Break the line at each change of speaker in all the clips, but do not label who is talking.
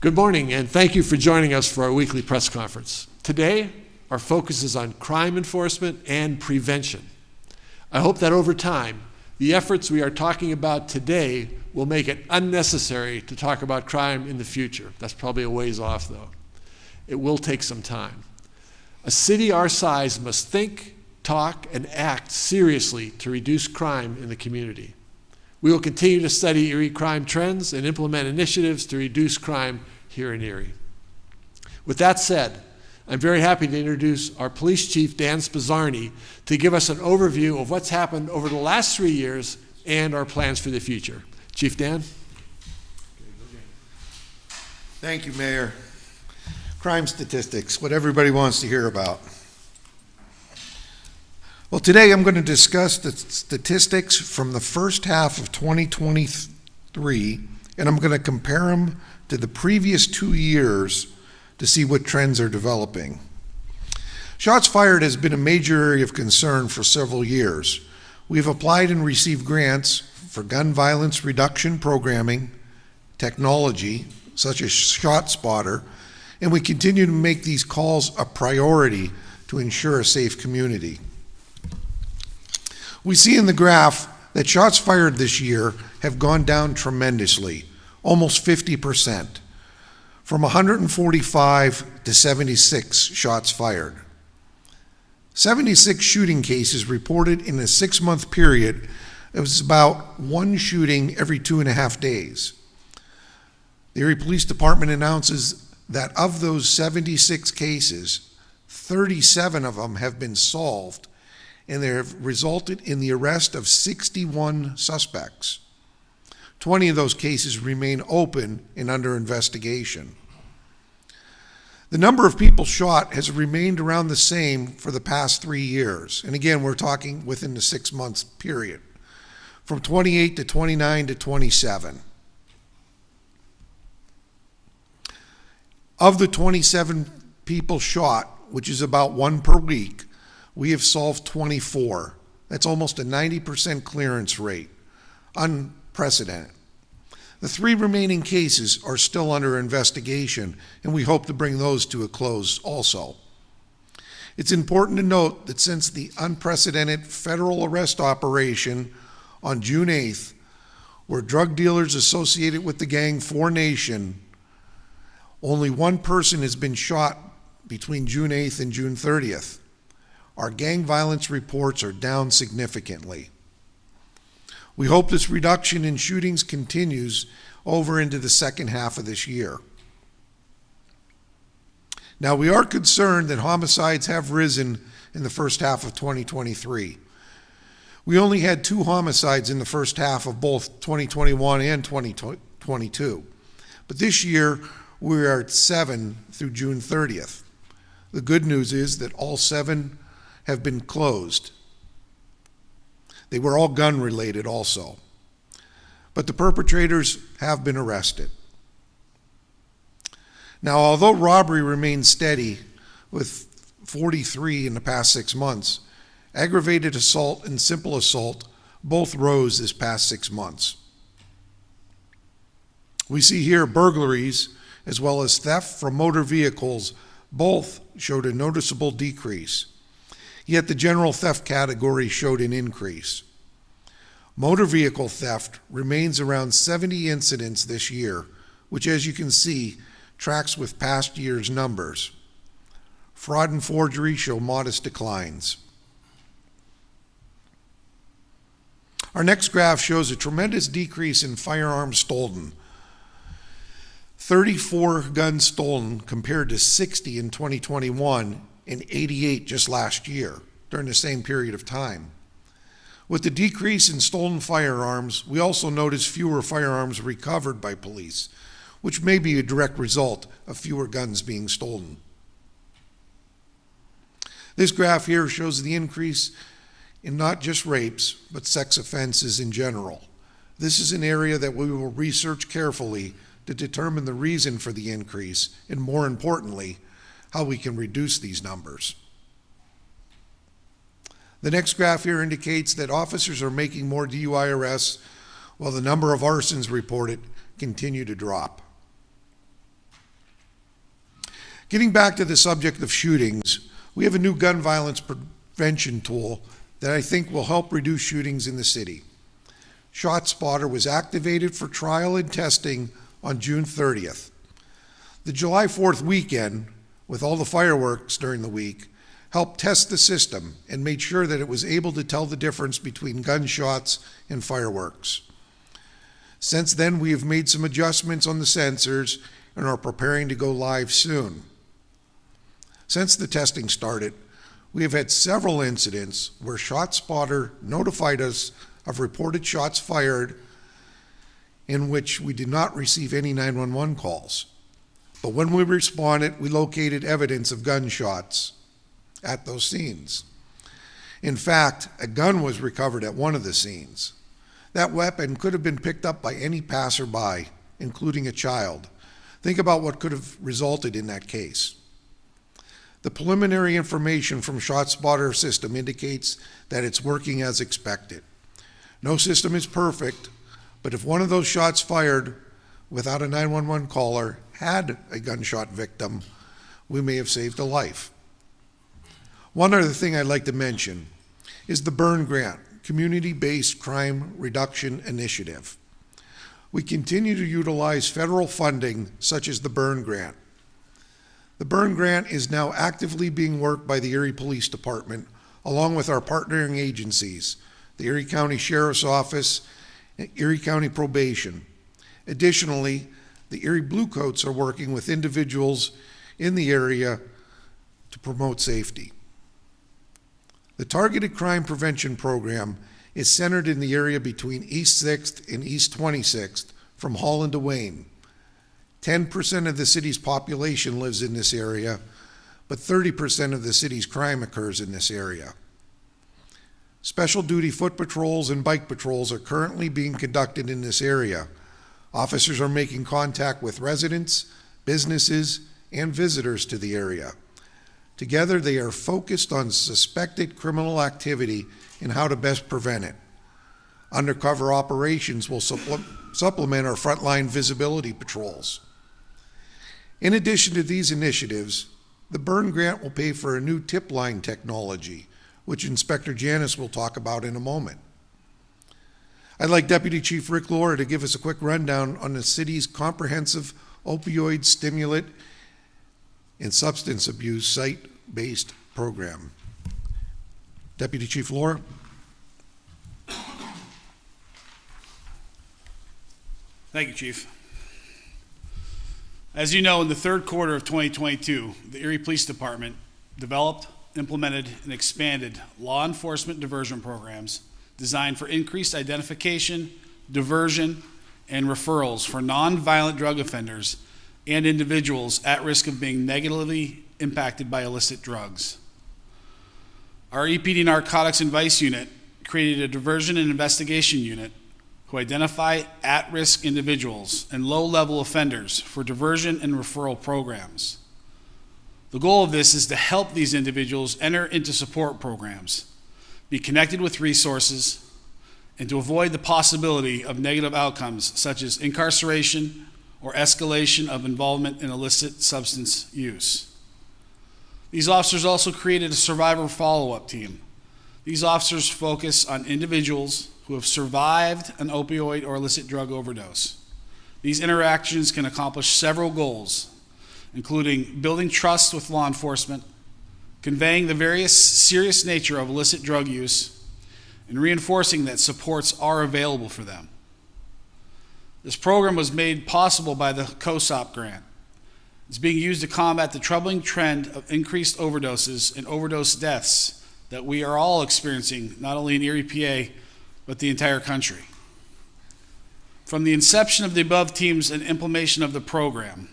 Good morning, and thank you for joining us for our weekly press conference. Today, our focus is on crime enforcement and prevention. I hope that over time, the efforts we are talking about today will make it unnecessary to talk about crime in the future. That's probably a ways off, though. It will take some time. A city our size must think, talk, and act seriously to reduce crime in the community. We will continue to study Erie crime trends and implement initiatives to reduce crime here in Erie. With that said, I'm very happy to introduce our Police Chief, Dan Spizzarni, to give us an overview of what's happened over the last 3 years and our plans for the future. Chief Dan?
Thank you, Mayor. Crime statistics, what everybody wants to hear about. Well, today I'm going to discuss the statistics from the first half of 2023, and I'm going to compare them to the previous 2 years to see what trends are developing. Shots fired has been a major area of concern for several years. We've applied and received grants for gun violence reduction programming, technology, such as ShotSpotter, and we continue to make these calls a priority to ensure a safe community. We see in the graph that shots fired this year have gone down tremendously, almost 50%, from 145 to 76 shots fired. 76 shooting cases reported in a 6-month period. It was about 1 shooting every 2.5 days. The Erie Police Department announces that of those 76 cases, 37 of them have been solved, and they have resulted in the arrest of 61 suspects. 20 of those cases remain open and under investigation. The number of people shot has remained around the same for the past 3 years. And again, we're talking within the 6 months period, from 28 to 29 to 27. Of the 27 people shot, which is about 1 per week, we have solved 24. That's almost a 90% clearance rate. Unprecedented. The 3 remaining cases are still under investigation, and we hope to bring those to a close also. It's important to note that since the unprecedented federal arrest operation on June 8th, where drug dealers associated with the gang 4Nation, only 1 person has been shot between June 8th and June 30th. Our gang violence reports are down significantly. We hope this reduction in shootings continues over into the second half of this year. Now, we are concerned that homicides have risen in the first half of 2023. We only had 2 homicides in the first half of both 2021 and 2022. But this year, we are at 7 through June 30th. The good news is that all 7 have been closed. They were all gun-related also. But the perpetrators have been arrested. Now, although robbery remains steady with 43 in the past 6 months, aggravated assault and simple assault both rose this past 6 months. We see here burglaries as well as theft from motor vehicles both showed a noticeable decrease. Yet the general theft category showed an increase. Motor vehicle theft remains around 70 incidents this year, which, as you can see, tracks with past year's numbers. Fraud and forgery show modest declines. Our next graph shows a tremendous decrease in firearms stolen. 34 guns stolen compared to 60 in 2021 and 88 just last year during the same period of time. With the decrease in stolen firearms, we also notice fewer firearms recovered by police, which may be a direct result of fewer guns being stolen. This graph here shows the increase in not just rapes, but sex offenses in general. This is an area that we will research carefully to determine the reason for the increase, and more importantly, how we can reduce these numbers. The next graph here indicates that officers are making more DUI arrests while the number of arsons reported continue to drop. Getting back to the subject of shootings, we have a new gun violence prevention tool that I think will help reduce shootings in the city. ShotSpotter was activated for trial and testing on June 30th. The July 4th weekend, with all the fireworks during the week, helped test the system and made sure that it was able to tell the difference between gunshots and fireworks. Since then, we have made some adjustments on the sensors and are preparing to go live soon. Since the testing started, we have had several incidents where ShotSpotter notified us of reported shots fired in which we did not receive any 911 calls. But when we responded, we located evidence of gunshots at those scenes. In fact, a gun was recovered at one of the scenes. That weapon could have been picked up by any passerby, including a child. Think about what could have resulted in that case. The preliminary information from ShotSpotter system indicates that it's working as expected. No system is perfect, but if one of those shots fired without a 911 caller had a gunshot victim, we may have saved a life. One other thing I'd like to mention is the Burn Grant, Community-Based Crime Reduction Initiative. We continue to utilize federal funding such as the Burn Grant. The Burn Grant is now actively being worked by the Erie Police Department along with our partnering agencies, the Erie County Sheriff's Office and Erie County Probation. Additionally, the Erie Bluecoats are working with individuals in the area to promote safety. The Targeted Crime Prevention Program is centered in the area between East 6th and East 26th from Holland to Wayne. 10% of the city's population lives in this area, but 30% of the city's crime occurs in this area. Special duty foot patrols and bike patrols are currently being conducted in this area. Officers are making contact with residents, businesses, and visitors to the area. Together, they are focused on suspected criminal activity and how to best prevent it. Undercover operations will supplement our frontline visibility patrols. In addition to these initiatives, the Burn Grant will pay for a new tip line technology, which Inspector Janis will talk about in a moment. I'd like Deputy Chief Rick Laura to give us a quick rundown on the city's comprehensive opioid, stimulant, and substance abuse site-based program. Deputy Chief Laura.
Thank you, Chief. As you know, in the third quarter of 2022, the Erie Police Department developed, implemented, and expanded law enforcement diversion programs designed for increased identification, diversion, and referrals for nonviolent drug offenders and individuals at risk of being negatively impacted by illicit drugs. Our EPD Narcotics and Vice Unit created a diversion and investigation unit who identify at-risk individuals and low-level offenders for diversion and referral programs. The goal of this is to help these individuals enter into support programs, be connected with resources, and to avoid the possibility of negative outcomes such as incarceration or escalation of involvement in illicit substance use. These officers also created a survivor follow-up team. These officers focus on individuals who have survived an opioid or illicit drug overdose. These interactions can accomplish several goals, including building trust with law enforcement, conveying the various serious nature of illicit drug use, and reinforcing that supports are available for them. This program was made possible by the COSOP grant. It's being used to combat the troubling trend of increased overdoses and overdose deaths that we are all experiencing, not only in Erie, PA, but the entire country. From the inception of the above teams and implementation of the program,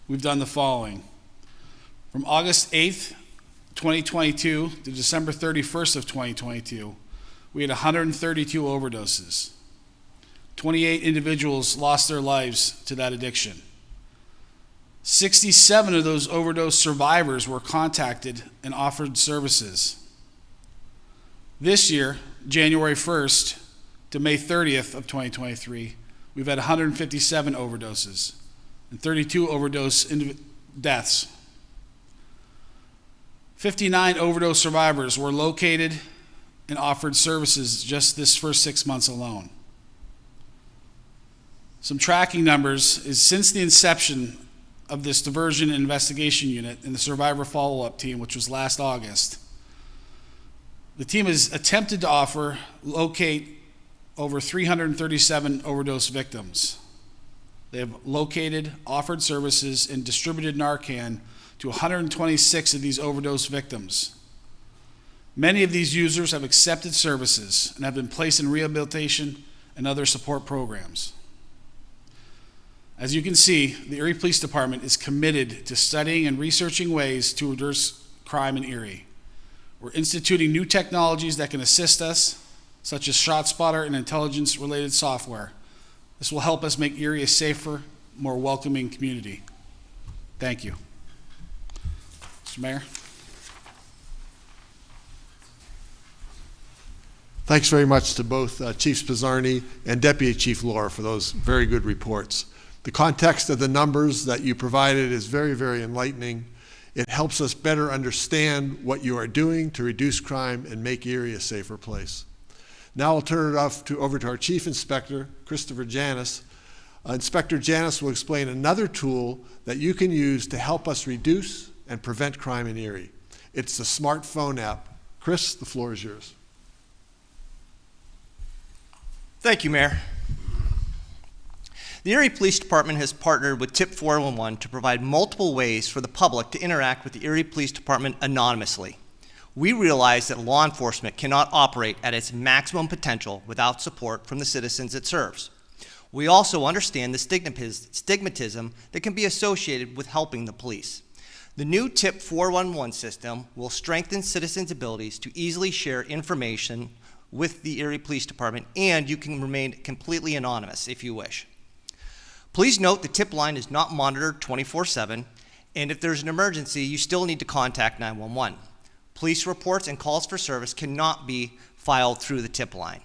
we've done the following. From August 8th, 2022 to December 31st of 2022, we had 132 overdoses. 28 individuals lost their lives to that addiction. 67 of those overdose survivors were contacted and offered services. This year, January 1st to May 30th of 2023, we've had 157 overdoses and 32 overdose deaths. 59 overdose survivors were located and offered services just this first 6 months alone. Some tracking numbers is since the inception of this diversion and investigation unit and the survivor follow-up team, which was last August, the team has attempted to locate over 337 overdose victims. They have located, offered services, and distributed Narcan to 126 of these overdose victims. Many of these users have accepted services and have been placed in rehabilitation and other support programs. As you can see, the Erie Police Department is committed to studying and researching ways to reduce crime in Erie. We're instituting new technologies that can assist us, such as ShotSpotter and intelligence-related software. This will help us make Erie a safer, more welcoming community. Thank you. Mr. Mayor.
Thanks very much to both Chief Spizzarni and Deputy Chief Lohr for those very good reports. The context of the numbers that you provided is very, very enlightening. It helps us better understand what you are doing to reduce crime and make Erie a safer place. Now I'll turn it over to our Chief Inspector, Christopher Janis. Inspector Janis will explain another tool that you can use to help us reduce and prevent crime in Erie. It's the smartphone app. Chris, the floor is yours.
Thank you, Mayor. The Erie Police Department has partnered with TIP 411 to provide multiple ways for the public to interact with the Erie Police Department anonymously. We realize that law enforcement cannot operate at its maximum potential without support from the citizens it serves. We also understand the stigmatism that can be associated with helping the police. The new TIP 411 system will strengthen citizens' abilities to easily share information with the Erie Police Department, and you can remain completely anonymous if you wish. Please note the tip line is not monitored 24/7, and if there's an emergency, you still need to contact 911. Police reports and calls for service cannot be filed through the tip line.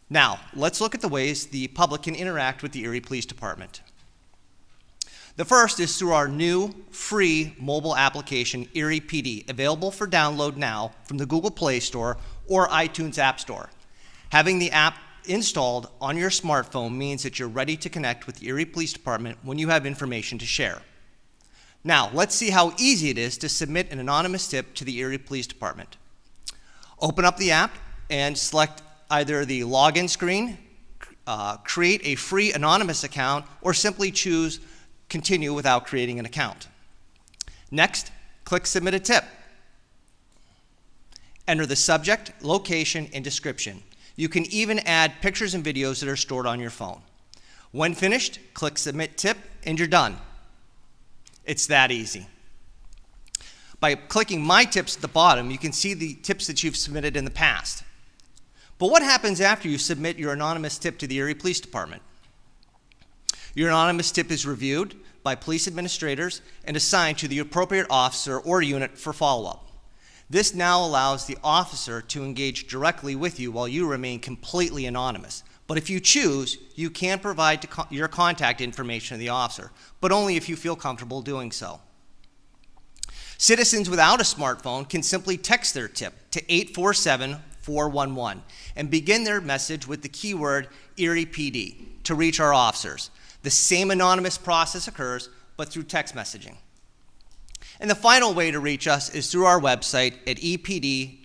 Now, let's look at the ways the public can interact with the Erie Police Department. The first is through our new free mobile application, Erie PD, available for download now from the Google Play Store or iTunes App Store. Having the app installed on your smartphone means that you're ready to connect with the Erie Police Department when you have information to share. Now, let's see how easy it is to submit an anonymous tip to the Erie Police Department. Open up the app and select either the login screen, create a free anonymous account, or simply choose continue without creating an account. Next, click Submit a Tip. Enter the subject, location, and description. You can even add pictures and videos that are stored on your phone. When finished, click Submit Tip, and you're done. It's that easy. By clicking My Tips at the bottom, you can see the tips that you've submitted in the past. But what happens after you submit your anonymous tip to the Erie Police Department? Your anonymous tip is reviewed by police administrators and assigned to the appropriate officer or unit for follow-up. This now allows the officer to engage directly with you while you remain completely anonymous. But if you choose, you can provide your contact information to the officer, but only if you feel comfortable doing so. Citizens without a smartphone can simply text their tip to 847-411 and begin their message with the keyword Erie PD to reach our officers. The same anonymous process occurs, but through text messaging. And the final way to reach us is through our website at epd.erie.pa.us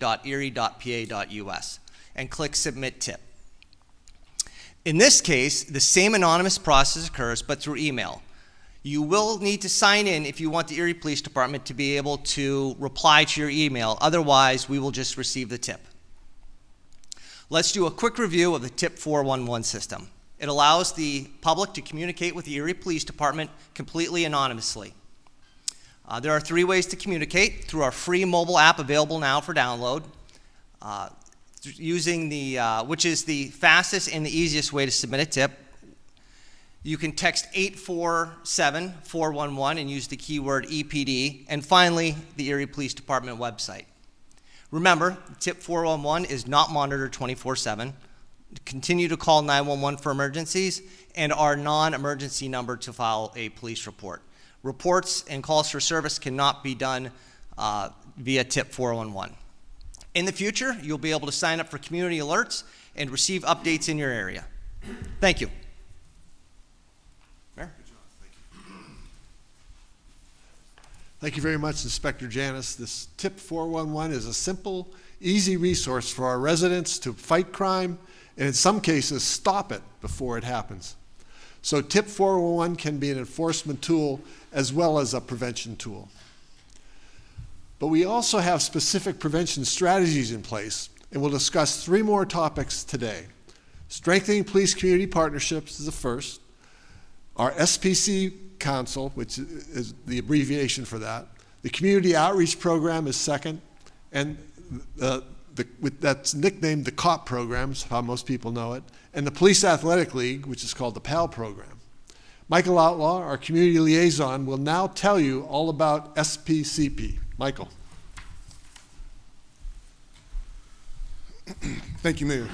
and click Submit Tip. In this case, the same anonymous process occurs, but through email. You will need to sign in if you want the Erie Police Department to be able to reply to your email. Otherwise, we will just receive the tip. Let's do a quick review of the TIP 411 system. It allows the public to communicate with the Erie Police Department completely anonymously. There are 3 ways to communicate: through our free mobile app available now for download, using which is the fastest and the easiest way to submit a tip. You can text 847-411 and use the keyword EPD, and finally, the Erie Police Department website. Remember, TIP 411 is not monitored 24/7. Continue to call 911 for emergencies and our non-emergency number to file a police report. Reports and calls for service cannot be done via TIP 411. In the future, you'll be able to sign up for community alerts and receive updates in your area. Thank you. Mayor?
Thank you very much, Inspector Janis. This TIP 411 is a simple, easy resource for our residents to fight crime and in some cases stop it before it happens. So TIP 411 can be an enforcement tool as well as a prevention tool. But we also have specific prevention strategies in place, and we'll discuss 3 more topics today. Strengthening police community partnerships is the first. Our SPC Council, which is the abbreviation for that. The Community Outreach Program is second, and that's nicknamed the COP program, is how most people know it, and the Police Athletic League, which is called the PAL program. Michael Outlaw, our community liaison, will now tell you all about SPCP. Michael.
Thank you, Mayor.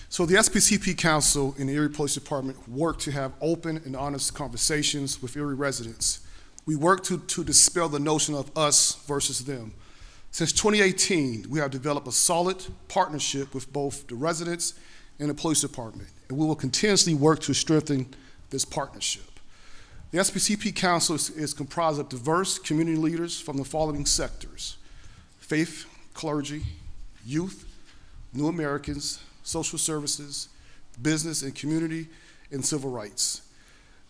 So the SPCP Council and the Erie Police Department work to have open and honest conversations with Erie residents. We work to dispel the notion of us versus them. Since 2018, we have developed a solid partnership with both the residents and the police department, and we will continuously work to strengthen this partnership. The SPCP Council is comprised of diverse community leaders from the following sectors: faith, clergy, youth, new Americans, social services, business and community, and civil rights.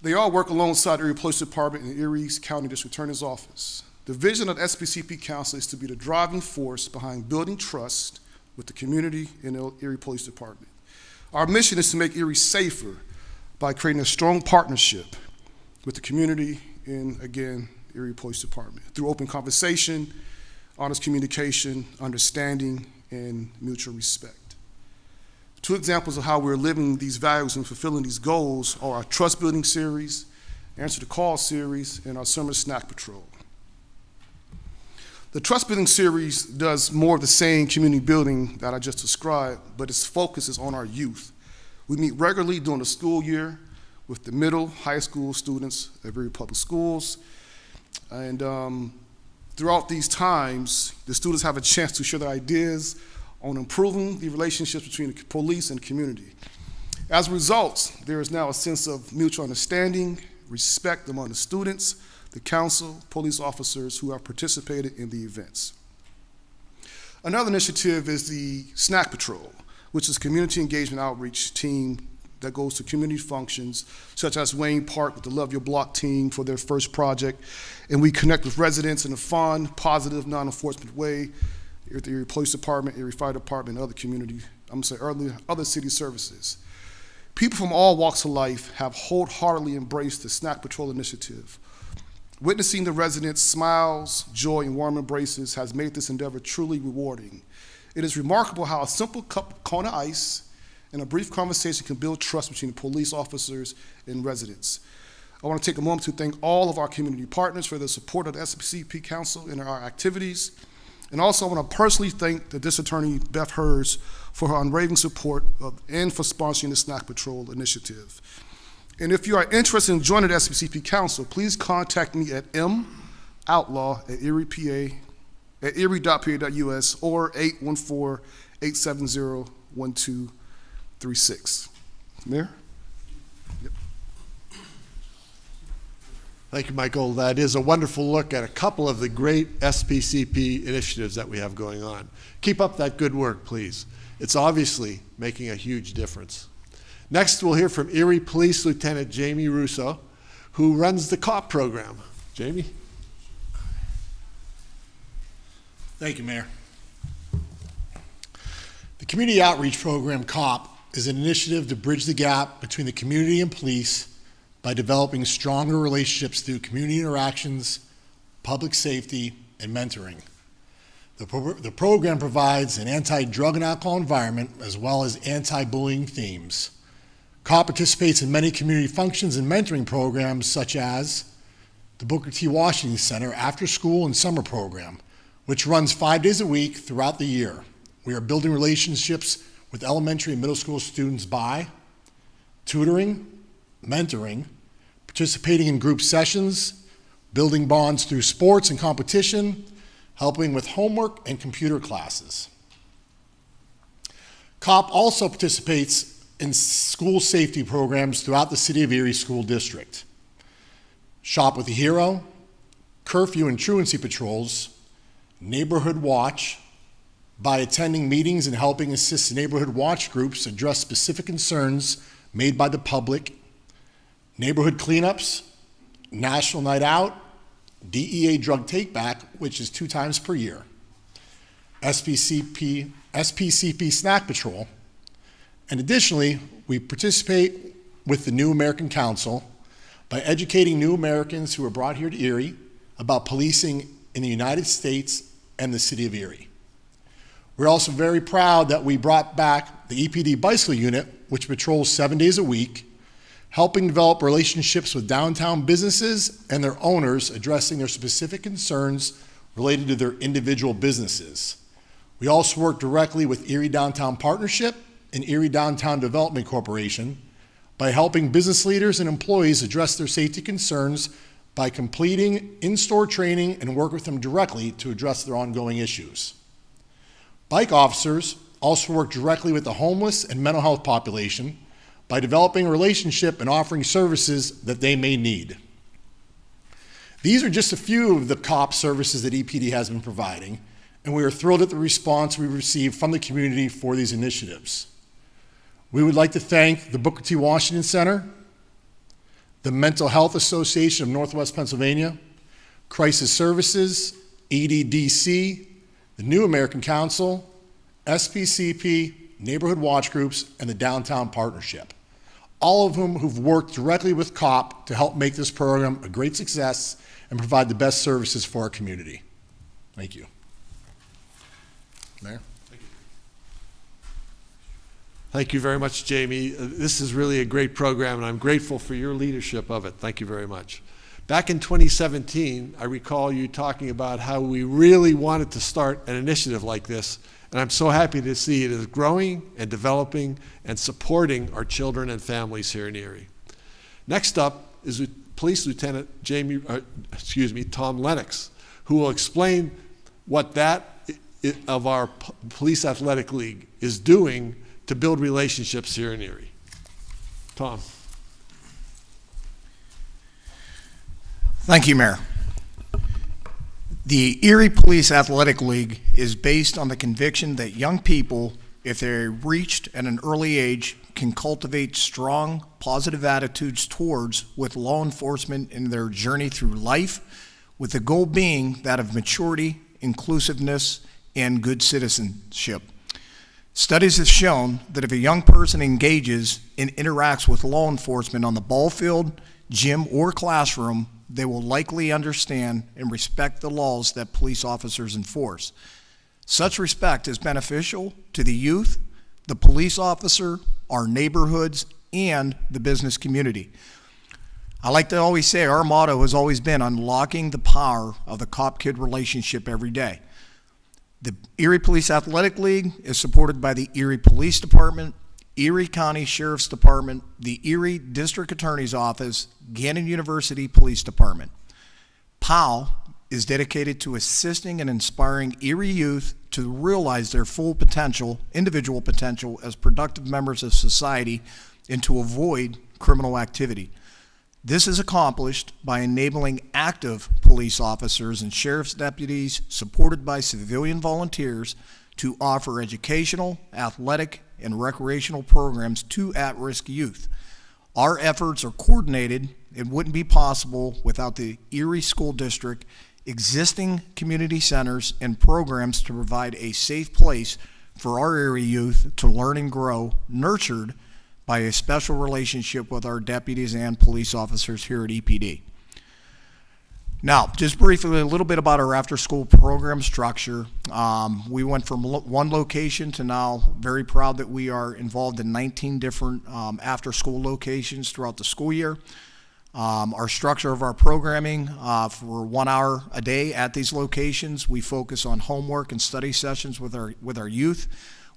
They all work alongside Erie Police Department and Erie's County District Attorney's Office. The vision of the SPCP Council is to be the driving force behind building trust with the community and the Erie Police Department. Our mission is to make Erie safer by creating a strong partnership with the community and, again, Erie Police Department through open conversation, honest communication, understanding, and mutual respect. 2 examples of how we're living these values and fulfilling these goals are our Trust Building Series, Answer the Call Series, and our Summer Snack Patrol. The Trust Building Series does more of the same community building that I just described, but its focus is on our youth. We meet regularly during the school year with the middle, high school students at Erie Public Schools, and throughout these times, the students have a chance to share their ideas on improving the relationships between the police and the community. As a result, there is now a sense of mutual understanding, respect among the students, the council, police officers who have participated in the events. Another initiative is the Snack Patrol, which is a community engagement outreach team that goes to community functions, such as Wayne Park with the Love Your Block team for their first project. And we connect with residents in a fun, positive, non-enforcement way at the Erie Police Department, Erie Fire Department, and other city services. People from all walks of life have wholeheartedly embraced the Snack Patrol initiative. Witnessing the residents' smiles, joy, and warm embraces has made this endeavor truly rewarding. It is remarkable how a simple cup of Kona ice and a brief conversation can build trust between the police officers and residents. I want to take a moment to thank all of our community partners for their support of the SPCP Council and our activities. And also I want to personally thank the District Attorney, Beth Hers, for her unwavering support and for sponsoring the Snack Patrol initiative. And if you are interested in joining the SPCP Council, please contact me at moutlaw@erie.pa.us or 814-870-1236. Mayor? Yep.
Thank you, Michael. That is a wonderful look at a couple of the great SPCP initiatives that we have going on. Keep up that good work, please. It's obviously making a huge difference. Next, we'll hear from Erie Police Lieutenant Jamie Russo, who runs the COP program. Jamie?
Thank you, Mayor. The Community Outreach Program, COP, is an initiative to bridge the gap between the community and police by developing stronger relationships through community interactions, public safety, and mentoring. The program provides an anti-drug and alcohol environment as well as anti-bullying themes. COP participates in many community functions and mentoring programs such as the Booker T. Washington Center After School and Summer Program, which runs 5 days a week throughout the year. We are building relationships with elementary and middle school students by tutoring, mentoring, participating in group sessions, building bonds through sports and competition, helping with homework and computer classes. COP also participates in school safety programs throughout the City of Erie School District. Shop with a Hero, curfew and truancy patrols, Neighborhood Watch, by attending meetings and helping assist neighborhood watch groups address specific concerns made by the public, neighborhood cleanups, National Night Out, DEA Drug Takeback, which is 2 times per year, SPCP Snack Patrol, and additionally, we participate with the New American Council by educating new Americans who are brought here to Erie about policing in the United States and the City of Erie. We're also very proud that we brought back the EPD Bicycle Unit, which patrols 7 days a week, helping develop relationships with downtown businesses and their owners, addressing their specific concerns related to their individual businesses. We also work directly with Erie Downtown Partnership and Erie Downtown Development Corporation by helping business leaders and employees address their safety concerns by completing in-store training and work with them directly to address their ongoing issues. Bike officers also work directly with the homeless and mental health population by developing a relationship and offering services that they may need. These are just a few of the COP services that EPD has been providing, and we are thrilled at the response we received from the community for these initiatives. We would like to thank the Booker T. Washington Center, the Mental Health Association of Northwest Pennsylvania, Crisis Services, EDDC, the New American Council, SPCP, Neighborhood Watch Groups, and the Downtown Partnership, all of whom who've worked directly with COP to help make this program a great success and provide the best services for our community. Thank you. Mayor?
Thank you very much, Jamie. This is really a great program, and I'm grateful for your leadership of it. Thank you very much. Back in 2017, I recall you talking about how we really wanted to start an initiative like this, and I'm so happy to see it is growing and developing and supporting our children and families here in Erie. Next up is Police Lieutenant Tom Lennox, who will explain what that of our Police Athletic League is doing to build relationships here in Erie. Tom.
Thank you, Mayor. The Erie Police Athletic League is based on the conviction that young people, if they're reached at an early age, can cultivate strong, positive attitudes towards with law enforcement in their journey through life, with the goal being that of maturity, inclusiveness, and good citizenship. Studies have shown that if a young person engages and interacts with law enforcement on the ball field, gym, or classroom, they will likely understand and respect the laws that police officers enforce. Such respect is beneficial to the youth, the police officer, our neighborhoods, and the business community. I like to always say our motto has always been unlocking the power of the cop-kid relationship every day. The Erie Police Athletic League is supported by the Erie Police Department, Erie County Sheriff's Department, the Erie District Attorney's Office, Gannon University Police Department. POW is dedicated to assisting and inspiring Erie youth to realize their full potential, individual potential, as productive members of society and to avoid criminal activity. This is accomplished by enabling active police officers and sheriff's deputies supported by civilian volunteers to offer educational, athletic, and recreational programs to at-risk youth. Our efforts are coordinated and wouldn't be possible without the Erie School District existing community centers and programs to provide a safe place for our Erie youth to learn and grow, nurtured by a special relationship with our deputies and police officers here at EPD. Now, just briefly, a little bit about our after-school program structure. We went from one location to now very proud that we are involved in 19 different after-school locations throughout the school year. Our structure of our programming for 1 hour a day at these locations, we focus on homework and study sessions with our youth.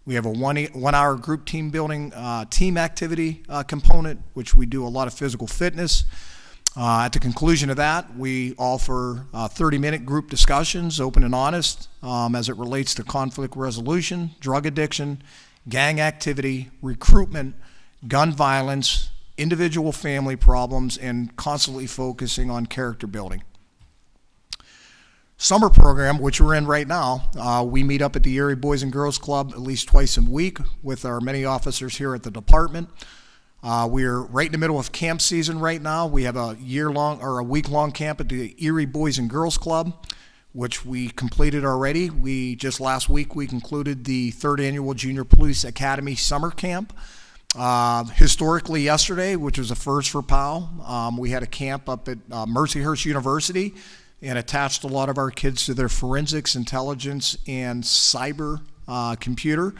We have a 1 hour group team building team activity component, which we do a lot of physical fitness. At the conclusion of that, we offer 30-minute group discussions, open and honest, as it relates to conflict resolution, drug addiction, gang activity, recruitment, gun violence, individual family problems, and constantly focusing on character building. Summer program, which we're in right now, we meet up at the Erie Boys and Girls Club at least twice a week with our many officers here at the department. We're right in the middle of camp season right now. We have a week-long camp at the Erie Boys and Girls Club, which we completed already. Last week we concluded the 3rd annual Junior Police Academy Summer Camp. Historically yesterday, which was a first for POW, we had a camp up at Mercyhurst University and attached a lot of our kids to their forensics, intelligence, and cyber computer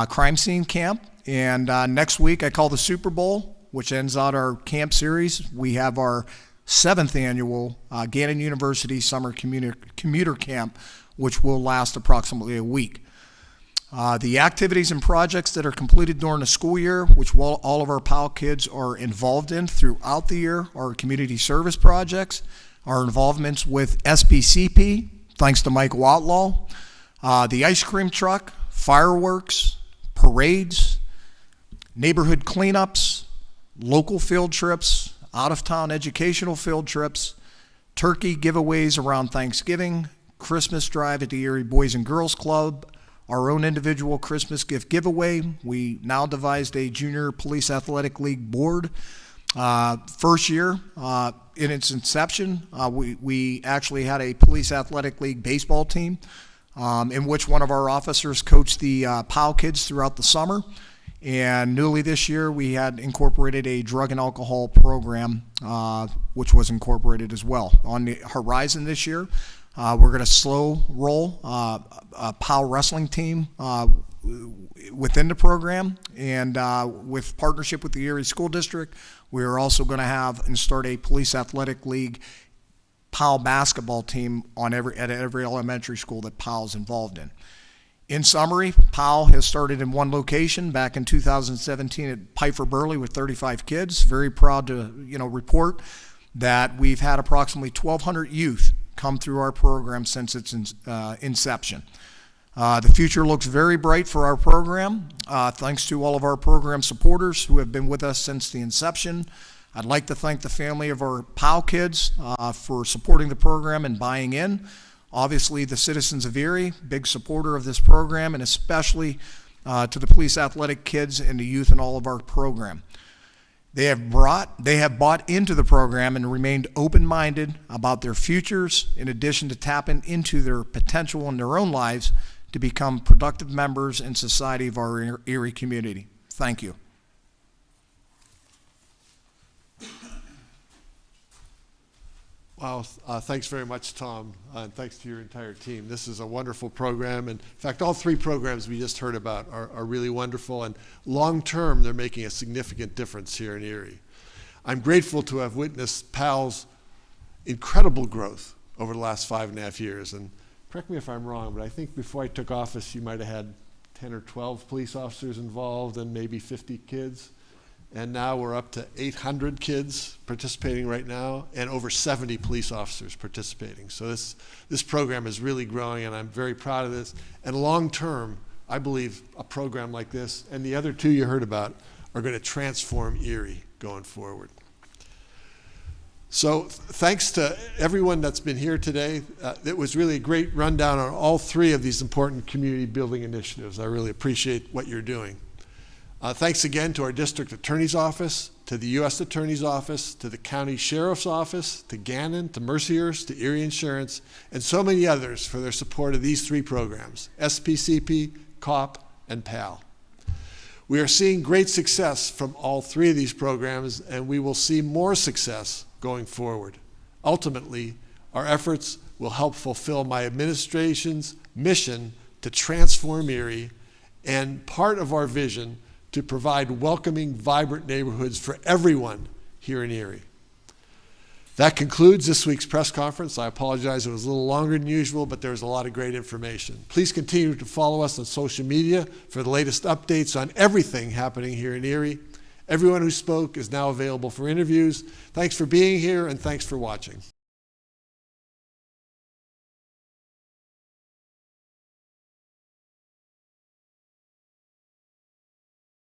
crime scene camp. And next week I call the Super Bowl, which ends out our camp series. We have our 7th annual Gannon University Summer Commuter Camp, which will last approximately a week. The activities and projects that are completed during the school year, which all of our POW kids are involved in throughout the year, are community service projects, our involvements with SBCP, thanks to Mike Watlaw, the ice cream truck, fireworks, parades, neighborhood cleanups, local field trips, out-of-town educational field trips, turkey giveaways around Thanksgiving, Christmas drive at the Erie Boys and Girls Club, our own individual Christmas gift giveaway. We now devised a Junior Police Athletic League board. First year in its inception, we actually had a Police Athletic League baseball team in which one of our officers coached the POW kids throughout the summer. And newly this year, we had incorporated a drug and alcohol program, which was incorporated as well. On the horizon this year, we're going to slow roll a POW wrestling team within the program. And with partnership with the Erie School District, we are also going to have and start a Police Athletic League POW basketball team at every elementary school that POW is involved in. In summary, POW has started in one location back in 2017 at Piper Burley with 35 kids. Very proud to report that we've had approximately 1,200 youth come through our program since its inception. The future looks very bright for our program, thanks to all of our program supporters who have been with us since the inception. I'd like to thank the family of our POW kids for supporting the program and buying in. Obviously, the citizens of Erie, big supporter of this program, and especially to the police athletic kids and the youth in all of our program. They have bought into the program and remained open-minded about their futures, in addition to tapping into their potential in their own lives to become productive members in society of our Erie community. Thank you.
Wow, thanks very much, Tom, and thanks to your entire team. This is a wonderful program, and in fact, all 3 programs we just heard about are really wonderful, and long-term, they're making a significant difference here in Erie. I'm grateful to have witnessed POW's incredible growth over the last 5.5 years, and correct me if I'm wrong, but I think before I took office, you might have had 10 or 12 police officers involved and maybe 50 kids. And now we're up to 800 kids participating right now and over 70 police officers participating. So this program is really growing, and I'm very proud of this. And long term, I believe a program like this and the other 2 you heard about are going to transform Erie going forward. So thanks to everyone that's been here today. It was really a great rundown on all 3 of these important community building initiatives. I really appreciate what you're doing. Thanks again to our district attorney's office, to the U.S. Attorney's Office, to the county sheriff's office, to Gannon, to Mercyhurst, to Erie Insurance, and so many others for their support of these 3 programs, SPCP, COP, and PAL. We are seeing great success from all 3 of these programs, and we will see more success going forward. Ultimately, our efforts will help fulfill my administration's mission to transform Erie, and part of our vision to provide welcoming, vibrant neighborhoods for everyone here in Erie. That concludes this week's press conference. I apologize, it was a little longer than usual, but there was a lot of great information. Please continue to follow us on social media for the latest updates on everything happening here in Erie. Everyone who spoke is now available for interviews. Thanks for being here, and thanks for watching.